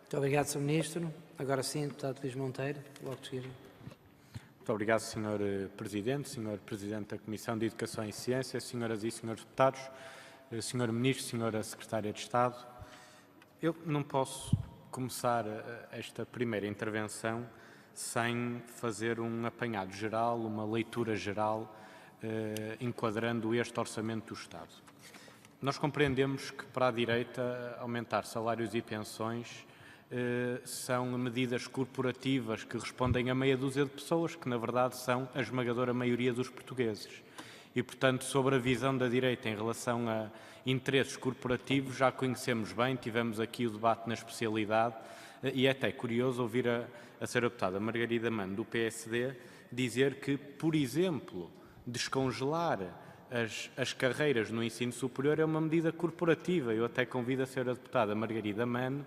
Muito obrigado, Sr. Ministro. Agora sim, deputado Luís Monteiro, logo de seguida. Muito obrigado, Sr. Presidente, Sr. Presidente da Comissão de Educação e Ciência, Senhoras e Senhores Deputados, Sr. Ministro, Sra. Secretária de Estado. Eu não posso começar esta primeira intervenção sem fazer um apanhado geral, uma leitura geral, enquadrando este Orçamento do Estado. Nós compreendemos que para a direita aumentar salários e pensões são medidas corporativas que respondem a meia dúzia de pessoas, que na verdade são a esmagadora maioria dos portugueses. E, portanto, sobre a visão da direita em relação a interesses corporativos, já conhecemos bem, tivemos aqui o debate na especialidade, e é até curioso ouvir a senhora deputada Margarida Mano, do PSD, dizer que, por exemplo, descongelar as carreiras no ensino superior é uma medida corporativa. Eu até convido a senhora deputada Margarida Mano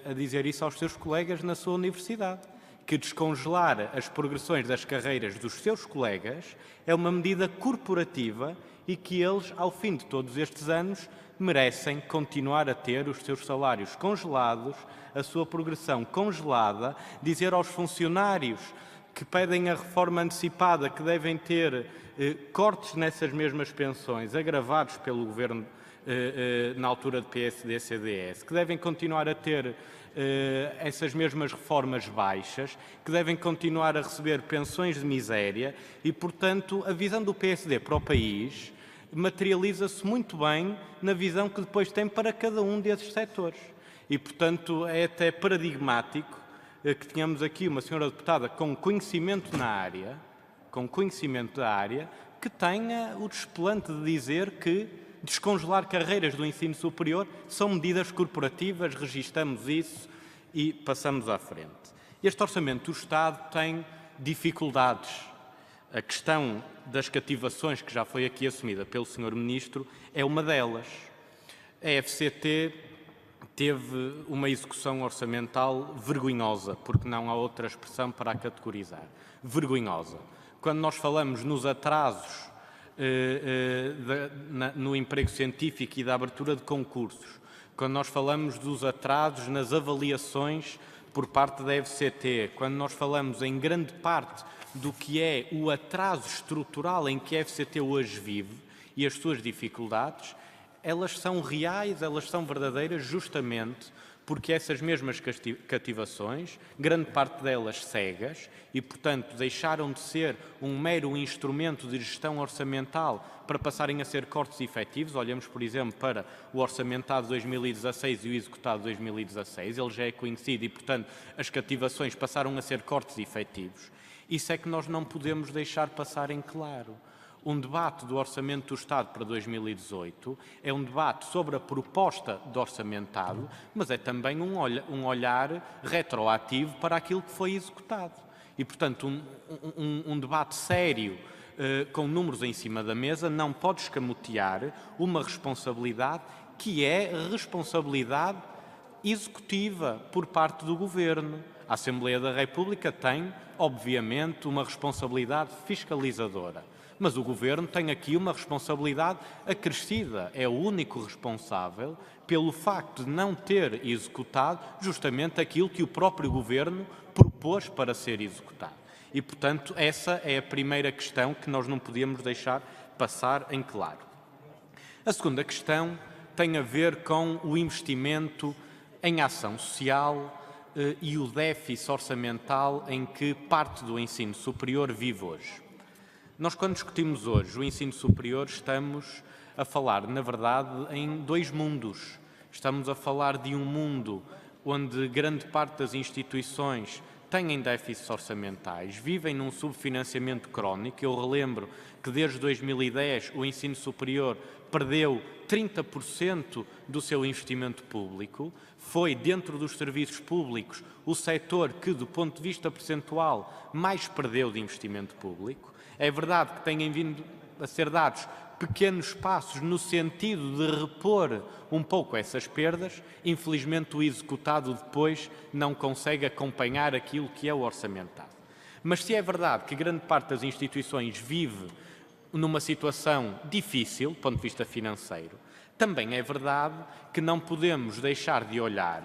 a dizer isso aos seus colegas na sua universidade, que descongelar as progressões das carreiras dos seus colegas é uma medida corporativa e que eles, ao fim de todos estes anos, merecem continuar a ter os seus salários congelados, a sua progressão congelada, dizer aos funcionários que pedem a reforma antecipada que devem ter cortes nessas mesmas pensões agravados pelo Governo na altura de PSD-CDS, que devem continuar a ter essas mesmas reformas baixas, que devem continuar a receber pensões de miséria e, portanto, a visão do PSD para o país materializa-se muito bem na visão que depois tem para cada um desses setores. E, portanto, é até paradigmático que tenhamos aqui uma senhora deputada com conhecimento na área, que tenha o desplante de dizer que descongelar carreiras do ensino superior são medidas corporativas, registamos isso e passamos à frente. Este Orçamento do Estado tem dificuldades. A questão das cativações, que já foi aqui assumida pelo Sr. Ministro, é uma delas. A FCT teve uma execução orçamental vergonhosa, porque não há outra expressão para a categorizar. Vergonhosa. Quando nós falamos nos atrasos no emprego científico e da abertura de concursos, quando nós falamos dos atrasos nas avaliações por parte da FCT, quando nós falamos em grande parte do que é o atraso estrutural em que a FCT hoje vive e as suas dificuldades, elas são reais, elas são verdadeiras justamente porque essas mesmas cativações, grande parte delas cegas, e, portanto, deixaram de ser um mero instrumento de gestão orçamental para passarem a ser cortes efetivos. Olhamos, por exemplo, para o orçamentado de 2016 e o executado de 2016, ele já é conhecido e, portanto, as cativações passaram a ser cortes efetivos. Isso é que nós não podemos deixar passar em claro. Um debate do Orçamento do Estado para 2018 é um debate sobre a proposta de orçamentado, mas é também um olhar retroativo para aquilo que foi executado. E, portanto, um debate sério, com números em cima da mesa, não pode escamotear uma responsabilidade que é responsabilidade executiva por parte do Governo. A Assembleia da República tem, obviamente, uma responsabilidade fiscalizadora. Mas o Governo tem aqui uma responsabilidade acrescida. É o único responsável pelo facto de não ter executado justamente aquilo que o próprio Governo propôs para ser executado. E, portanto, essa é a primeira questão que nós não podíamos deixar passar em claro. A segunda questão tem a ver com o investimento em ação social e o déficit orçamental em que parte do ensino superior vive hoje. Nós, quando discutimos hoje o ensino superior, estamos a falar, na verdade, em dois mundos. Estamos a falar de um mundo onde grande parte das instituições têm déficits orçamentais, vivem num subfinanciamento crónico. Eu relembro que desde 2010 o ensino superior perdeu 30% do seu investimento público, foi, dentro dos serviços públicos, o setor que, do ponto de vista percentual, mais perdeu de investimento público. É verdade que têm vindo a ser dados pequenos passos no sentido de repor um pouco essas perdas. Infelizmente, o executado depois não consegue acompanhar aquilo que é o orçamentado. Mas se é verdade que grande parte das instituições vive numa situação difícil, do ponto de vista financeiro, também é verdade que não podemos deixar de olhar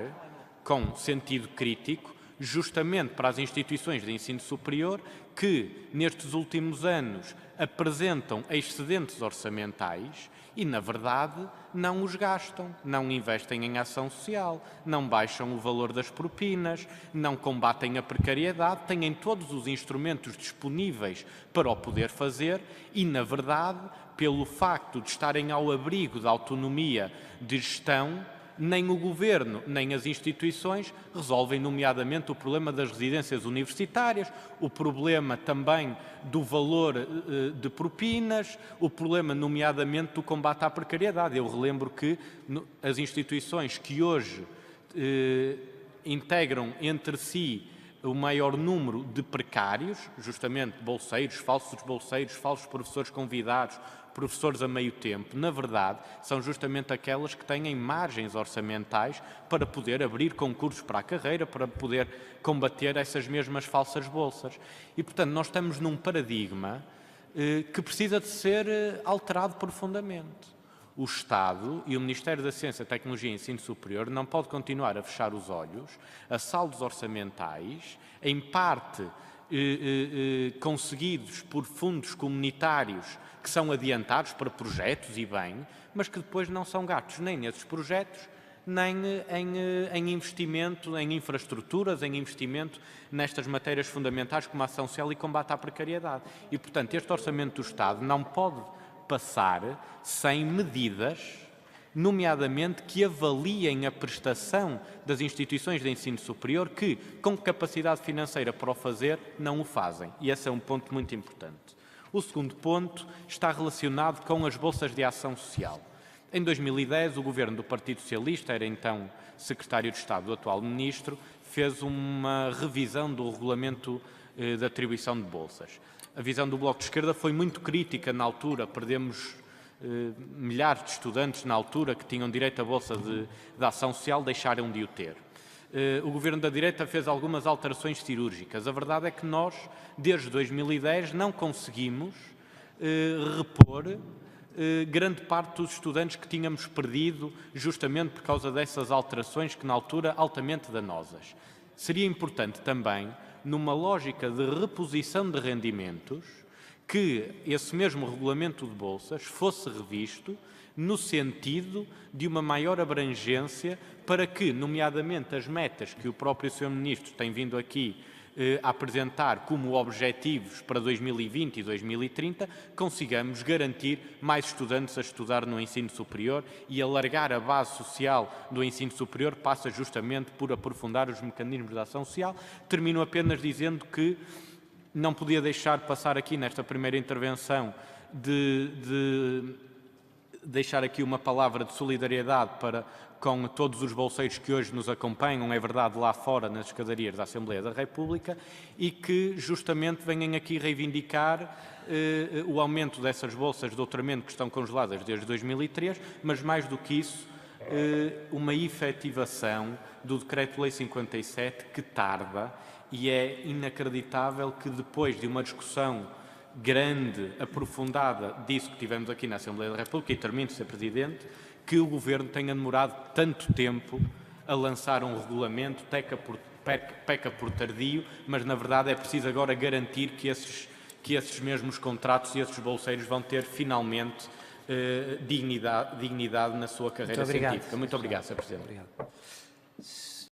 com sentido crítico, justamente para as instituições de ensino superior que, nestes últimos anos, apresentam excedentes orçamentais e, na verdade, não os gastam, não investem em ação social, não baixam o valor das propinas, não combatem a precariedade, têm todos os instrumentos disponíveis para o poder fazer e, na verdade, pelo facto de estarem ao abrigo da autonomia de gestão, nem o Governo, nem as instituições resolvem, nomeadamente, o problema das residências universitárias, o problema também do valor de propinas, o problema, nomeadamente, do combate à precariedade. Eu relembro que as instituições que hoje integram entre si o maior número de precários, justamente bolseiros, falsos professores convidados, professores a meio tempo, na verdade, são justamente aquelas que têm margens orçamentais para poder abrir concursos para a carreira, para poder combater essas mesmas falsas bolsas. E, portanto, nós estamos num paradigma que precisa de ser alterado profundamente. O Estado e o Ministério da Ciência, Tecnologia e Ensino Superior não pode continuar a fechar os olhos a saldos orçamentais, em parte conseguidos por fundos comunitários que são adiantados para projetos e bem, mas que depois não são gastos nem nesses projetos, nem em investimento, em infraestruturas, em investimento nestas matérias fundamentais como a ação social e combate à precariedade. E, portanto, este Orçamento do Estado não pode passar sem medidas, nomeadamente que avaliem a prestação das instituições de ensino superior que, com capacidade financeira para o fazer, não o fazem. E esse é um ponto muito importante. O segundo ponto está relacionado com as bolsas de ação social. Em 2010, o governo do Partido Socialista, era então secretário de Estado do atual ministro, fez uma revisão do regulamento de atribuição de bolsas. A visão do Bloco de Esquerda foi muito crítica na altura, perdemos milhares de estudantes na altura que tinham direito à bolsa de ação social, deixaram de o ter. O governo da direita fez algumas alterações cirúrgicas. A verdade é que nós, desde 2010, não conseguimos repor grande parte dos estudantes que tínhamos perdido justamente por causa dessas alterações que, na altura, altamente danosas. Seria importante também, numa lógica de reposição de rendimentos, que esse mesmo regulamento de bolsas fosse revisto no sentido de uma maior abrangência para que, nomeadamente, as metas que o próprio Sr. Ministro tem vindo aqui a apresentar como objetivos para 2020 e 2030, consigamos garantir mais estudantes a estudar no ensino superior e alargar a base social do ensino superior passa justamente por aprofundar os mecanismos de ação social. Termino apenas dizendo que não podia deixar passar aqui nesta primeira intervenção de deixar aqui uma palavra de solidariedade com todos os bolseiros que hoje nos acompanham, é verdade, lá fora nas escadarias da Assembleia da República e que justamente venham aqui reivindicar o aumento dessas bolsas de doutoramento que estão congeladas desde 2003, mas mais do que isso, uma efetivação do Decreto-Lei 57 que tarda e é inacreditável que depois de uma discussão grande, aprofundada disso que tivemos aqui na Assembleia da República, e termino, Sr. Presidente, que o Governo tenha demorado tanto tempo a lançar um regulamento, peca por tardio, mas na verdade é preciso agora garantir que esses mesmos contratos e esses bolseiros vão ter finalmente dignidade na sua carreira científica. Muito obrigado, Sr. Presidente. Obrigado.